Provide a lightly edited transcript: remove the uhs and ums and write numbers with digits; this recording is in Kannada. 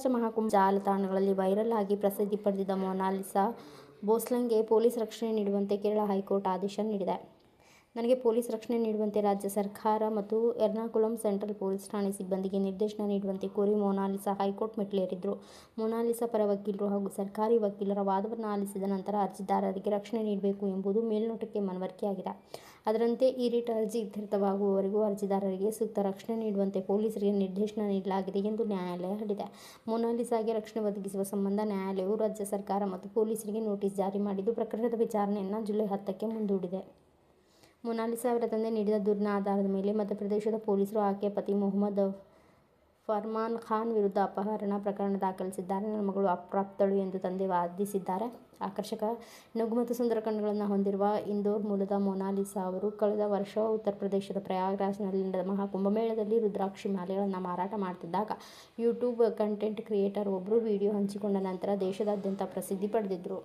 ಅಂತಾರಾಷ್ಟ್ರೀಯ ಮಹಾಕುಂಭ ಜಾಲತಾಣಗಳಲ್ಲಿ ವೈರಲ್ ಆಗಿ ಪ್ರಸಿದ್ಧಿ ಪಡೆದಿದ್ದ ಮೊನಾಲಿಸಾ ಭೋಸ್ಲೆಗೆ ಪೊಲೀಸ್ ರಕ್ಷಣೆ ನೀಡುವಂತೆ ಕೇರಳ ಹೈಕೋರ್ಟ್ ಆದೇಶ ನೀಡಿದೆ. ನನಗೆ ಪೊಲೀಸ್ ರಕ್ಷಣೆ ನೀಡುವಂತೆ ರಾಜ್ಯ ಸರ್ಕಾರ ಮತ್ತು ಎರ್ನಾಕುಲಂ ಸೆಂಟ್ರಲ್ ಪೊಲೀಸ್ ಠಾಣೆ ಸಿಬ್ಬಂದಿಗೆ ನಿರ್ದೇಶನ ನೀಡುವಂತೆ ಕೋರಿ ಮೊನಾಲಿಸಾ ಹೈಕೋರ್ಟ್ ಮೆಟ್ಟಿಲೇರಿದ್ರು. ಮೊನಾಲಿಸಾ ಪರ ವಕೀಲರು ಹಾಗೂ ಸರ್ಕಾರಿ ವಕೀಲರ ವಾದವನ್ನು ಆಲಿಸಿದ ನಂತರ ಅರ್ಜಿದಾರರಿಗೆ ರಕ್ಷಣೆ ನೀಡಬೇಕು ಎಂಬುದು ಮೇಲ್ನೋಟಕ್ಕೆ ಮನವರಿಕೆಯಾಗಿದೆ. ಅದರಂತೆ ಈ ರಿಟ್ ಅರ್ಜಿ ಇತ್ಯರ್ಥವಾಗುವವರೆಗೂ ಅರ್ಜಿದಾರರಿಗೆ ಸೂಕ್ತ ರಕ್ಷಣೆ ನೀಡುವಂತೆ ಪೊಲೀಸರಿಗೆ ನಿರ್ದೇಶನ ನೀಡಲಾಗಿದೆ ಎಂದು ನ್ಯಾಯಾಲಯ ಹೇಳಿದೆ. ಮೊನಾಲಿಸಾಗೆ ರಕ್ಷಣೆ ಒದಗಿಸುವ ಸಂಬಂಧ ನ್ಯಾಯಾಲಯವು ರಾಜ್ಯ ಸರ್ಕಾರ ಮತ್ತು ಪೊಲೀಸರಿಗೆ ನೋಟಿಸ್ ಜಾರಿ ಮಾಡಿದ್ದು, ಪ್ರಕರಣದ ವಿಚಾರಣೆಯನ್ನು ಜುಲೈ 10ಕ್ಕೆ ಮುಂದೂಡಿದೆ. ಮೊನಾಲಿಸಾ ಅವರ ತಂದೆ ನೀಡಿದ ದೂರಿನ ಆಧಾರದ ಮೇಲೆ ಮಧ್ಯಪ್ರದೇಶದ ಪೊಲೀಸರು ಆಕೆಯ ಪತಿ ಮೊಹಮ್ಮದ್ ಫರ್ಮಾನ್ ಖಾನ್ ವಿರುದ್ಧ ಅಪಹರಣ ಪ್ರಕರಣ ದಾಖಲಿಸಿದ್ದಾರೆ. ನನ್ನ ಮಗಳು ಅಪ್ರಾಪ್ತಳು ಎಂದು ತಂದೆ ವಾದಿಸಿದ್ದಾರೆ. ಆಕರ್ಷಕ ನಗು ಮತ್ತು ಸುಂದರ ಕಣ್ಣುಗಳನ್ನು ಹೊಂದಿರುವ ಇಂದೋರ್ ಮೂಲದ ಮೊನಾಲಿಸಾ ಅವರು ಕಳೆದ ವರ್ಷ ಉತ್ತರ ಪ್ರದೇಶದ ಪ್ರಯಾಗ್ರಾಜ್ನಲ್ಲಿ ನಡೆದ ಮಹಾಕುಂಭಮೇಳದಲ್ಲಿ ರುದ್ರಾಕ್ಷಿ ಮಾಲೆಗಳನ್ನು ಮಾರಾಟ ಮಾಡುತ್ತಿದ್ದಾಗ ಯೂಟ್ಯೂಬ್ ಕಂಟೆಂಟ್ ಕ್ರಿಯೇಟರ್ ಒಬ್ಬರು ವಿಡಿಯೋ ಹಂಚಿಕೊಂಡ ನಂತರ ದೇಶದಾದ್ಯಂತ ಪ್ರಸಿದ್ಧಿ ಪಡೆದಿದ್ದರು.